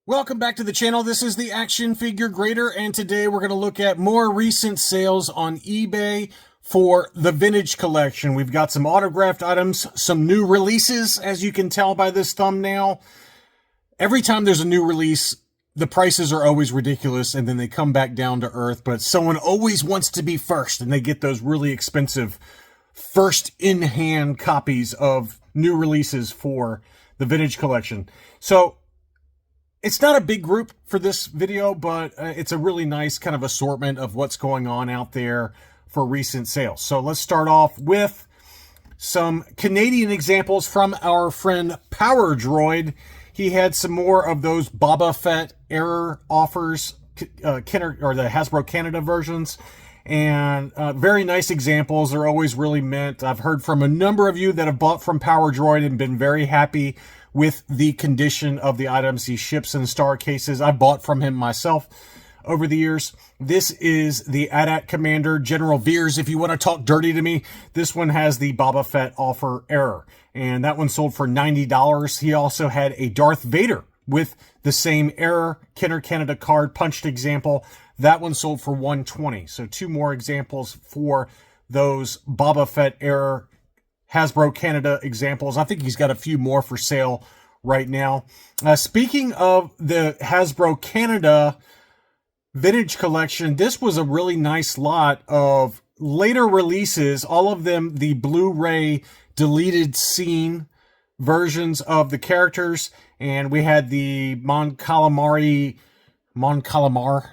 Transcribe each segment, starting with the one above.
Welcome back to the channel. This is the Action Figure Grader, and today we're going to look at more recent sales on eBay for the vintage collection. We've got some autographed items, some new releases, as you can tell by this thumbnail. Every time there's a new release, the prices are always ridiculous, and then they come back down to earth, but someone always wants to be first, and they get those really expensive first in-hand copies of new releases for the vintage collection. So it's not a big group for this video, but it's a really nice kind of assortment of what's going on out there for recent sales. So let's start off with some Canadian examples from our friend Power Droid. He had some more of those Boba Fett error offers, or the Hasbro Canada versions, and very nice examples. They're always really mint. I've heard from a number of you that have bought from Power Droid and been very happy with the condition of the items he ships in star cases. I bought from him myself over the years. This is the AT-AT Commander General Veers. If you want to talk dirty to me, this one has the Boba Fett offer error, and that one sold for $90. He also had a Darth Vader with the same error Kenner Canada card punched example. That one sold for $120. So two more examples for those Boba Fett error Hasbro Canada examples. I think he's got a few more for sale right now. Speaking of the Hasbro Canada vintage collection, this was a really nice lot of later releases, all of them the Blu-ray deleted scene versions of the characters. And we had the Mon Calamar,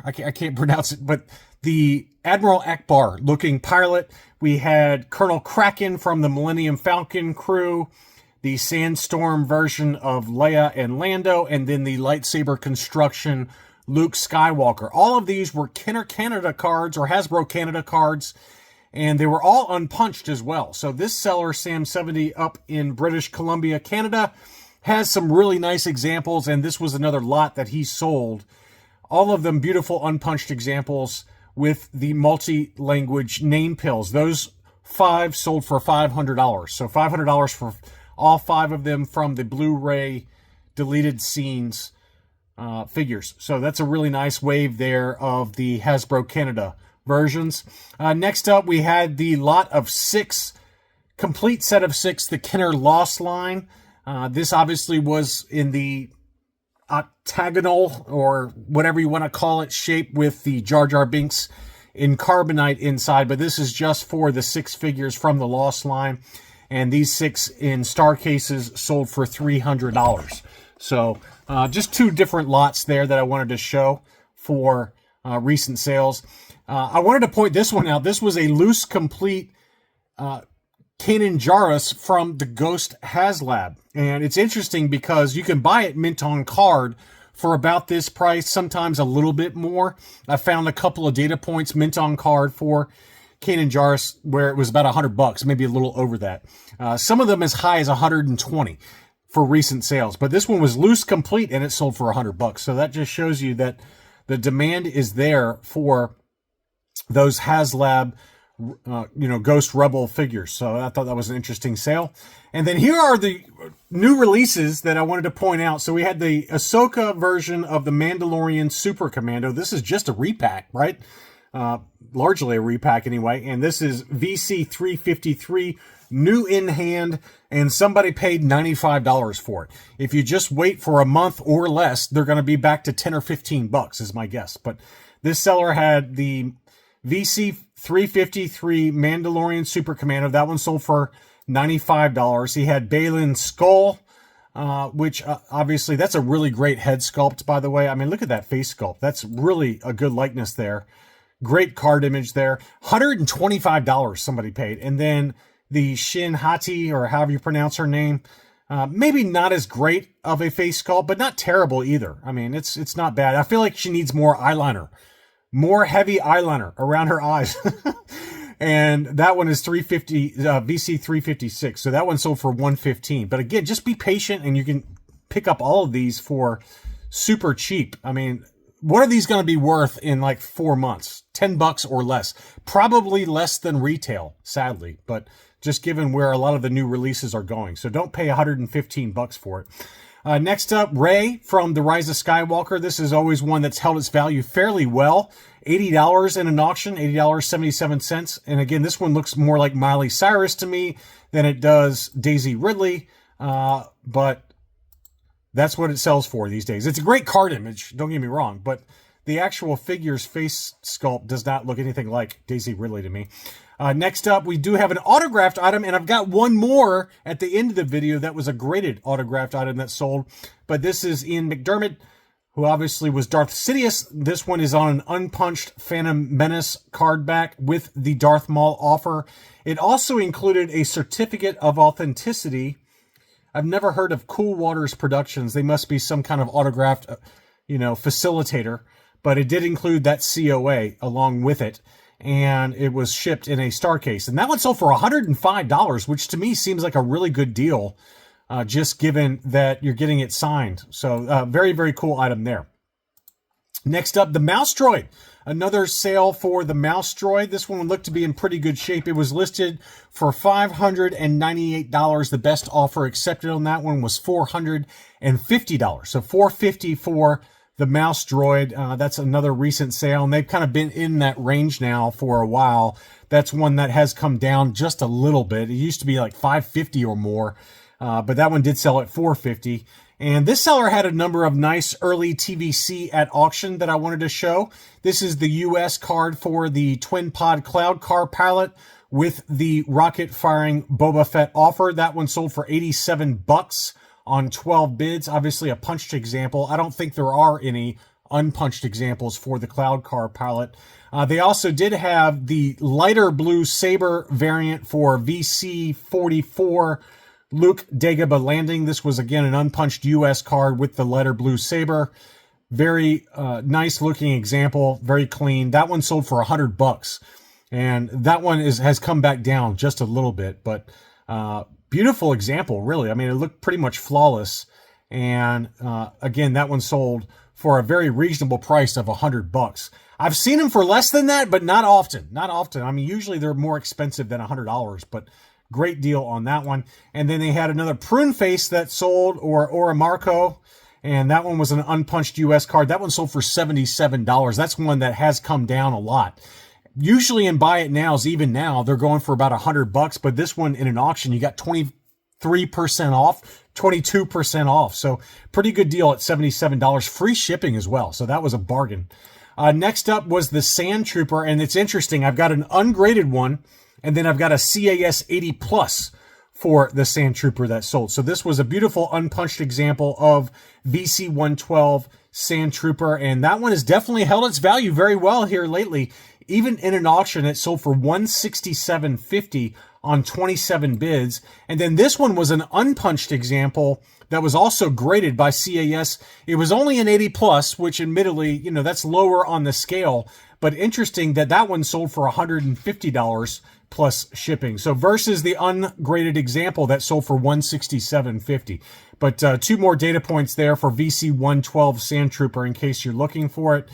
I can't pronounce it, but the Admiral Akbar looking pilot. We had Colonel Kraken from the Millennium Falcon crew, the Sandstorm version of Leia and Lando, and then the lightsaber construction Luke Skywalker. All of these were Kenner Canada cards or Hasbro Canada cards, and they were all unpunched as well. So this seller, Sam70 up in British Columbia, Canada, has some really nice examples, and this was another lot that he sold. All of them beautiful unpunched examples with the multi-language name pills. Those 5 sold for $500. So $500 for all 5 of them from the Blu-ray deleted scenes figures. So that's a really nice wave there of the Hasbro Canada versions. Next up, we had the lot of 6, complete set of 6, the Kenner Lost line. This obviously was in the octagonal, or whatever you want to call it, shape with the Jar Jar Binks in carbonite inside, but this is just for the 6 figures from the Lost line, and these 6 in star cases sold for $300. So just 2 different lots there that I wanted to show for recent sales. I wanted to point this one out. This was a loose complete Kanan Jarrus from the Ghost Haslab. And it's interesting because you can buy it mint on card for about this price, sometimes a little bit more. I found a couple of data points mint on card for Kanan Jarrus where it was about $100, maybe a little over that. Some of them as high as $120 for recent sales. But this one was loose complete and it sold for $100. So that just shows you that the demand is there for those Haslab Ghost Rebel figures. So I thought that was an interesting sale. And then here are the new releases that I wanted to point out. So we had the Ahsoka version of the Mandalorian Super Commando. This is just a repack, right? Largely a repack anyway. And this is VC353, new in hand, and somebody paid $95 for it. If you just wait for a month or less, they're going to be back to $10 or $15 is my guess. But this seller had the VC353 Mandalorian Super Commando. That one sold for $95. He had Balin's Skull, which obviously that's a really great head sculpt, by the way. I mean, look at that face sculpt. That's really a good likeness there. Great card image there. $125 somebody paid. And then the Shin Hati, or however you pronounce her name, maybe not as great of a face sculpt, but not terrible either. I mean, it's not bad. I feel like she needs more eyeliner. More heavy eyeliner around her eyes. And that one is VC356. So that one sold for $115. But again, just be patient and you can pick up all of these for super cheap. I mean, what are these going to be worth in like 4 months? $10 or less. Probably less than retail, sadly. But just given where a lot of the new releases are going. So don't pay $115 for it. Next up, Rey from The Rise of Skywalker. This is always one that's held its value fairly well. $80 in an auction, $80.77. And again, this one looks more like Miley Cyrus to me than it does Daisy Ridley. But that's what it sells for these days. It's a great card image, don't get me wrong, but the actual figure's face sculpt does not look anything like Daisy Ridley to me. Next up, we do have an autographed item, and I've got one more at the end of the video that was a graded autographed item that sold. But this is Ian McDermott, who obviously was Darth Sidious. This one is on an unpunched Phantom Menace card back with the Darth Maul offer. It also included a certificate of authenticity. I've never heard of Cool Waters Productions. They must be some kind of autographed, facilitator. But it did include that COA along with it. And it was shipped in a star case. And that one sold for $105, which to me seems like a really good deal, just given that you're getting it signed. So very, very cool item there. Next up, the Mouse Droid. Another sale for the Mouse Droid. This one looked to be in pretty good shape. It was listed for $598. The best offer accepted on that one was $450. So $450 for the Mouse Droid. That's another recent sale, and they've kind of been in that range now for a while. That's one that has come down just a little bit. It used to be like $550 or more, but that one did sell at $450. And this seller had a number of nice early TVC at auction that I wanted to show. This is the US card for the Twin Pod Cloud Car Pilot with the rocket firing Boba Fett offer. That one sold for $87 on 12 bids. Obviously a punched example. I don't think there are any unpunched examples for the Cloud Car Pilot. They also did have the lighter blue Saber variant for VC-44 Luke Dagobah Landing. This was, again, an unpunched US card with the lighter blue Saber. Very nice looking example, very clean. That one sold for $100. And that one has come back down just a little bit, but beautiful example, really. I mean, it looked pretty much flawless. And again, that one sold for a very reasonable price of $100. I've seen them for less than that, but not often. Not often. I mean, usually they're more expensive than $100, but great deal on that one. And then they had another Prune Face that sold, or a Marco, and that one was an unpunched US card. That one sold for $77. That's one that has come down a lot. Usually in Buy It Nows, even now, they're going for about $100, but this one in an auction, you got 23% off, 22% off. So pretty good deal at $77. Free shipping as well. So that was a bargain. Next up was the Sandtrooper, and it's interesting. I've got an ungraded one, and then I've got a CAS 80 Plus for the Sandtrooper that sold. So this was a beautiful unpunched example of VC-112 Sandtrooper, and that one has definitely held its value very well here lately. Even in an auction, it sold for $167.50 on 27 bids. And then this one was an unpunched example that was also graded by CAS. It was only an 80 plus, which admittedly, that's lower on the scale, but interesting that that one sold for $150 plus shipping. So versus the ungraded example that sold for $167.50. But two more data points there for VC-112 Sandtrooper in case you're looking for it.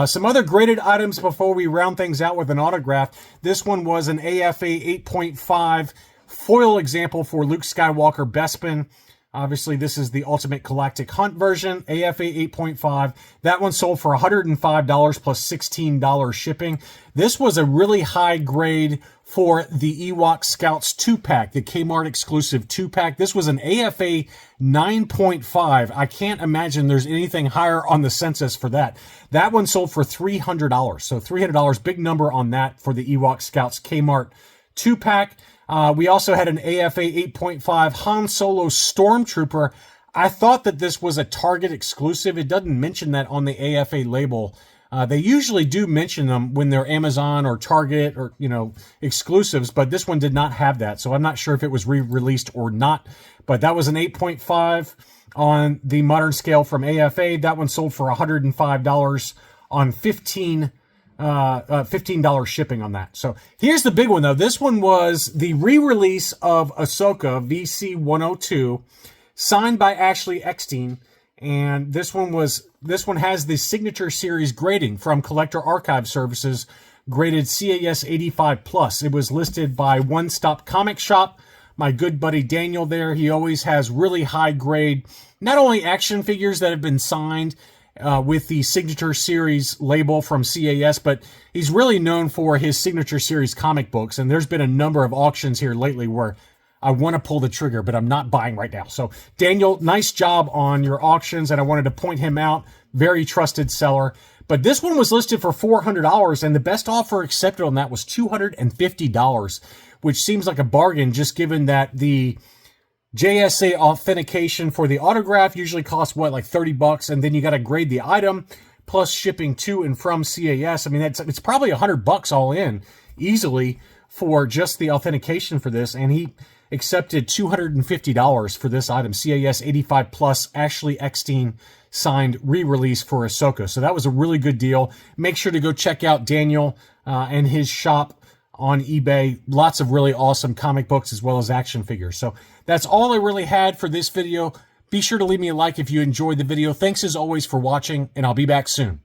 Some other graded items before we round things out with an autograph. This one was an AFA 8.5 foil example for Luke Skywalker Bespin. Obviously, this is the Ultimate Galactic Hunt version, AFA 8.5. That one sold for $105 plus $16 shipping. This was a really high grade for the Ewok Scouts 2-pack, the Kmart exclusive 2-pack. This was an AFA 9.5. I can't imagine there's anything higher on the census for that. That one sold for $300. So $300, big number on that for the Ewok Scouts Kmart 2-pack. We also had an AFA 8.5 Han Solo Stormtrooper. I thought that this was a Target exclusive. It doesn't mention that on the AFA label. They usually do mention them when they're Amazon or Target or, exclusives, but this one did not have that. So I'm not sure if it was re-released or not, but that was an 8.5 on the modern scale from AFA. That one sold for $105 on $15 shipping on that. So here's the big one though. This one was the re-release of Ahsoka VC-102, signed by Ashley Eckstein. And this one has the signature series grading from Collector Archive Services, graded CAS 85 plus. It was listed by One Stop Comic Shop my good buddy Daniel there. He always has really high grade, not only action figures that have been signed with the Signature Series label from CAS, but he's really known for his Signature Series comic books. And there's been a number of auctions here lately where I want to pull the trigger, but I'm not buying right now. So Daniel, nice job on your auctions, and I wanted to point him out. Very trusted seller. But this one was listed for $400, and the best offer accepted on that was $250, which seems like a bargain just given that the JSA authentication for the autograph usually costs, what, like 30 bucks, and then you got to grade the item, plus shipping to and from CAS. I mean, it's probably 100 bucks all in, easily, for just the authentication for this, and he accepted $250 for this item, CAS 85 Plus Ashley Eckstein signed re-release for Ahsoka. So that was a really good deal. Make sure to go check out Daniel and his shop on eBay. Lots of really awesome comic books as well as action figures. So that's all I really had for this video. Be sure to leave me a like if you enjoyed the video. Thanks as always for watching, and I'll be back soon.